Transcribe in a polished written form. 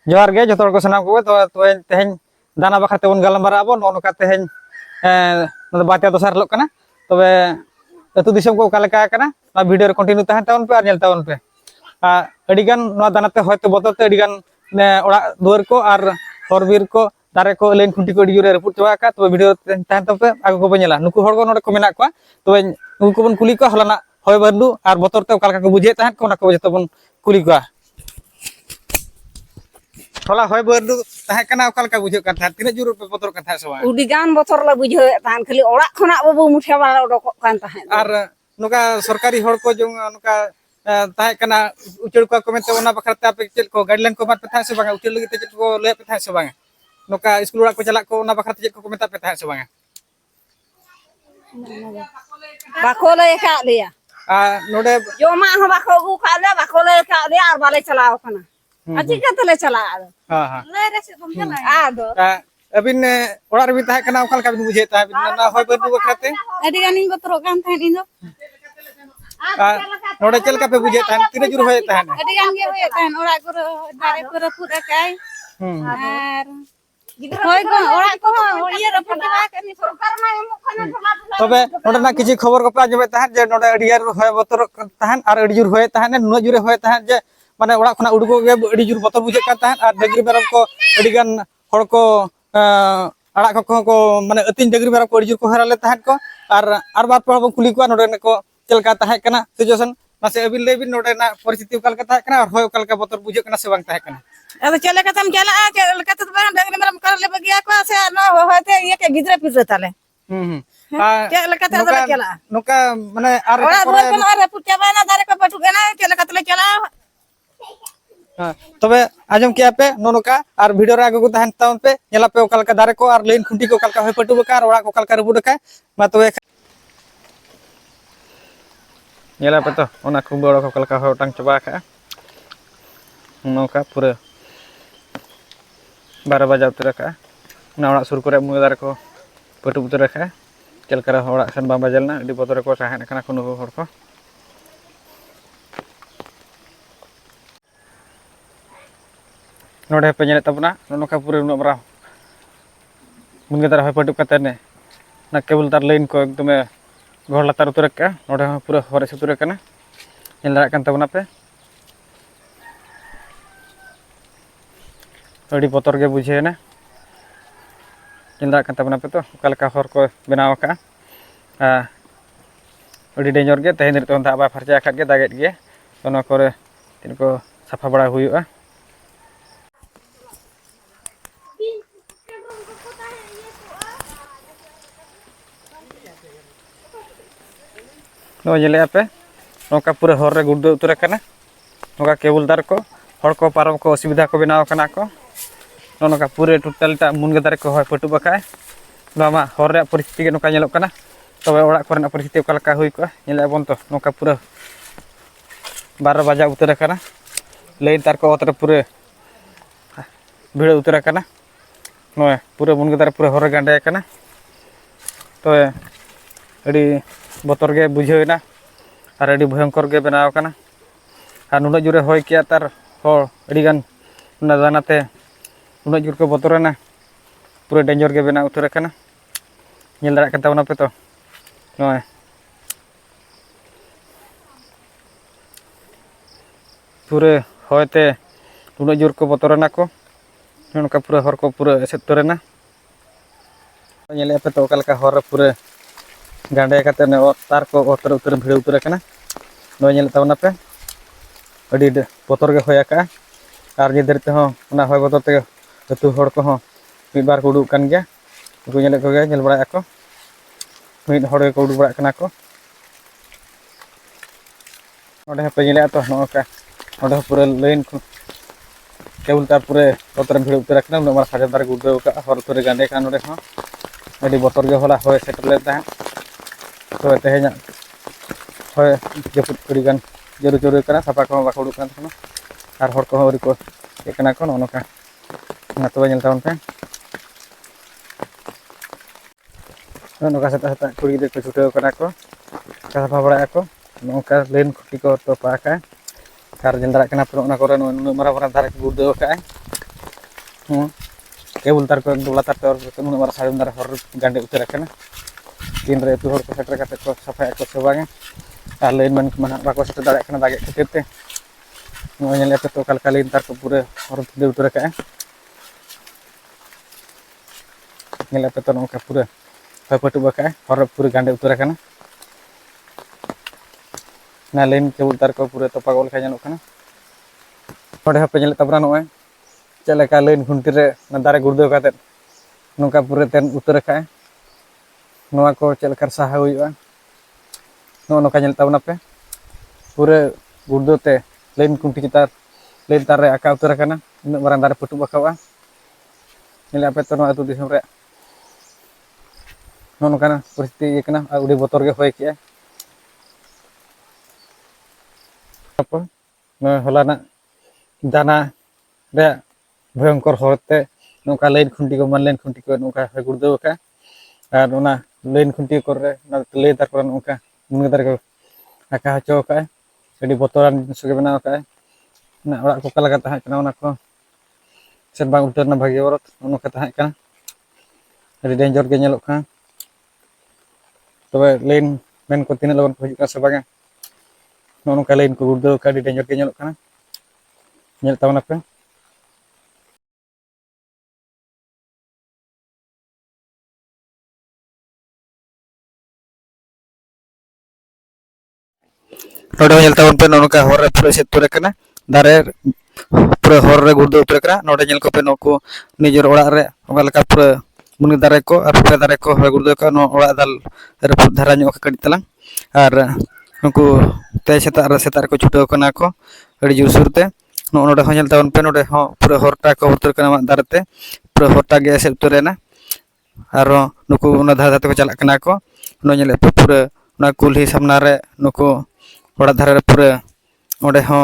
जोहार गे जो को सामान को तो तेहन दाना बाखा तेबन गालमारा बन नोका तेहन बात्या दोसार लोग कना तबे अतु दिसम को कालेका कना ना वीडियो रे कंटिन्यू तहन तावन पे आर नेल तावन पे अडिगान नो दानाते होयतो बदलते अडिगान ओड़ा दुआर को आर हरबीर को दारे को लेन खुंटी को अडिजुरे रपुट चबा का तबे वीडियो तहन तबे आगो को बनेला नुकु हड़ को नोडे को मेना को तबे नुकु को बन कुली को हलाना होय बंदु आर बतरते कालेका को बुझे तहन को ना को जतो बन कुली को होला होय बंदु तहन कना ओकालका बुझे का था तिने जुर पे बतर का था सवा उडिगान बतर ला बुझे तहन खाली ओड़ा खना बाबू मुठिया वाला ओडक कान तहन आर नुका सरकारी हड़ को जो नुका ताहे कना उचड़ को कमेंट ओना बखरते आपे चेल को गाइडलाइन को बात पे था से बांगा उचड़ लगी ते को ले पे था से बांगा नुका स्कूल ओड़ा को चला को ओना बखरते चेल को कमेंट पे था से बांगा बाको ले का लिया नोडे जोमा हो बाको गु का ले बाको ले का ले आर बाले चलाओ कना अजी का तले चला हां हां ले रे से तुम चला दो अबिन ओड़ा रे बिन ताहे कना ओकाल का बिन बुझे ता बिन ना होय बंदु बखरते अडिगान इन बतरो गान तहन इन दो नोडे चल का पे बुझे ता तिने जुर होय ता अडिगान गे होय तहन ओड़ा को दारे को रपुट काई आर होय को ओड़ा को ये रपुट बा कनी सरकार मा एमो खना तबे नोडे ना किछि खबर को पा जबे ताहन जे नोडे अडियार होय बतर ताहन आर अडि जुर होय ताहन नुना जुरे होय ताहन जे माने ओड़ा खना उडुको गे अडि जुर बतर बुझे का ताहन आर डगरी बेरम को अडिगान हड़ को आड़ा को माने अतिन डगरी बेरम को अडि जुर को हराले ताहन को आर बार पर कुली को नोडे को चलका ताहे कना सिचुएशन मासे अबिन लेबिन नोडे ना परिस्थिति ओकाल का ताहे कना और होय ओकाल का बतर बुझे कना से बांग ताहे कना अब चले का तुम चला चल का तो डगरी मेरम कर ले बगिया को से न होते ये के गिदरे पिदरे ताले चल का तो चला नोका माने आर ओड़ा दुआर को अरे पुट्या बाना दारे को पटु गना चल का तले चला तबे आजम किया पे नोनोका और वीडियो रे आगो को तहन तावन पे नेला पे ओकाल का दारे को और लेन खुंटी को ओकाल का होय पटु बका और ओड़ा को ओकाल का रबुड का मा तबे नेला पे तो ओना खूब बड़ को ओकाल का होय टांग चबा का नोका पूरे 12 बजे उतर का ना ओड़ा सुर करे मुगे दारे को पटु उतर का चल कर ओड़ा सन बा बजलना अडी बतर को ताहन कना कोनो हड़ को नोडे पे नेले तबना नोका पूरे उन बरा मुनगे तार होय पटु कते ने ना केबल तार लाइन को एकदम घर लातार उतर का नोडे पूरे हरे सुतर कना नेल दारा कन तबना पे अडी बतर गे बुझे ना नेल दारा कन तबना पे तो ओकालका हर को बनाव का अडी डेंजर गे तहेन रे तो दा बा फरचा खात गे दागेट गे ओना करे तिन को साफा बड़ा हुयुआ नो जेले पे नोका पूरे हर रे गुड्डे उतर कना नोका केबल दार को हड़ को पारम को असुविधा को बनाव कना को नोका पूरे टोटलटा मुनगे दार को होय पटु बकाय नोमा हर रे परिस्थिति नोका नेलो कना तबे ओड़ा करना परिस्थिति ओकालका हुई को नेले बन तो नोका पूरे 12 बजे उतर कना लेन तार को ओतरे पूरे भीड़ उतर कना नोय पूरे मुनगे दार पूरे हर गांडे कना तो अडी बतर गे बुझेना और अडी भयंकर गे बनाव कना और नुना जुरे होय किया तार हड़ अडिगान ना जानाते नुना जुर को बतरना पूरे डेंजर गे बना उतर कना नेल दारा कता पे तो नय पूरे होयते नुना जुर को बतरना को नोका पूरे हर को पूरे एसेतरना नेले पे तो ओकालका हर पूरे गांडे काते ने तार को ओतर उतर भीड़ उतर कना नो नेल तावना पे अडी बतर गे होया का आर निदर ते हो ना होय बतर ते अतु हड़ को हो मिद बार को उडुक कान गया को नेल को गे नेल बड़ा को मिद हड़ को उडुक बड़ा कना को ओडे पे नेले तो नोका ओडे पूरे लाइन को केबल तार पूरे ओतर भीड़ उतर कना नो मार सारे बार गुडे का हर उतर गांडे कान ओडे हो अडी बतर गे होला होय सेटल ले ता तो तेहेना होय जपुत कुड़ीगान जरू जरू कना सापा को बाको उडुक कान आर हड़ को हरि को एकना को नोका ना तो नेल तावन पे नोका सता सता कुड़ी दे को छुटे कना को साफा बड़ा को नोका लेन खुटी को तो पाका कार जेल दारा कना पर ओना करे नु मारा मारा दारा गुड दो का केबल तार को एकदम लातार ते उन्हें मारा साइड दारे हर गांडे उतर रखना तीन रे तू हर को सेटर करते को सफाई को सेवागे और लाइन मन मन बाको सेटर दारे कना दागे खातिर ते नो नेले तो कल लाइन तार को पूरे हर दे उतर रखा नेले तो नोका पूरे पटु बका हर पूरे गांडे उतर रखना ना लाइन केबल तार को पूरे तोपा गोल खाजन ओकना नोडे हपे नेले तबरा नोय चलेका लाइन खुंटी रे दारे गुर्दो काते नोका पूरे तेन उतर रखा नोआ को चलकर साहा हुआ नो नोका नेल ताबना पे पूरे गुर्दो ते लाइन खुंटी चितार लाइन तार रे आका उतर रखना इन मारां दारे पटु बकावा नेले आपे तो नो अतु दिसम रे नो नोका परिस्थिति एकना उडी बोतर गे होय के apa holana dana रे भयंकर होते नौका लाइन खुंटी को मन लाइन खुंटी को नौका गुर्दो का और ना लाइन खुंटी को रे ना ले तार को नौका मुंगे तार को आका हचो का अडी बोतरान सुगे बना का ना ओड़ा को कला का kana ona ko sen bang utar na bagi orot नौका tahan kana अडी डेंजर के nyelok ka तबे लाइन मेन को तिना लोगन को हिजुक sebagai नौका लाइन को गुर्दो का अडी डेंजर के nyelok kana nyel tawana pe नोडे नेल तावन पे नोका हर रे पूरे सेट तुरे कना दारे पूरे हर रे गुर्दो उतर कना नोडे नेल को पे नको निजर ओड़ा रे ओका लका पूरे मुनि दारे को और पे दारे को हर गुर्दो का नो ओड़ा दाल रे धारा ᱧᱚᱜ कडी तलांग और नुकु ते सेतार को छुटो कना को अडी जोर सुरते नोडे हो नेल तावन पे नोडे हो पूरे हरटा को उतर कना दारते पूरे हरटा गे सेट तुरेना और नुकु उना धारा ते को चला कना को नो नेले पे पूरे ना कुल्ही सामना रे नुकु ओड़ा धारे पूरे ओडे हो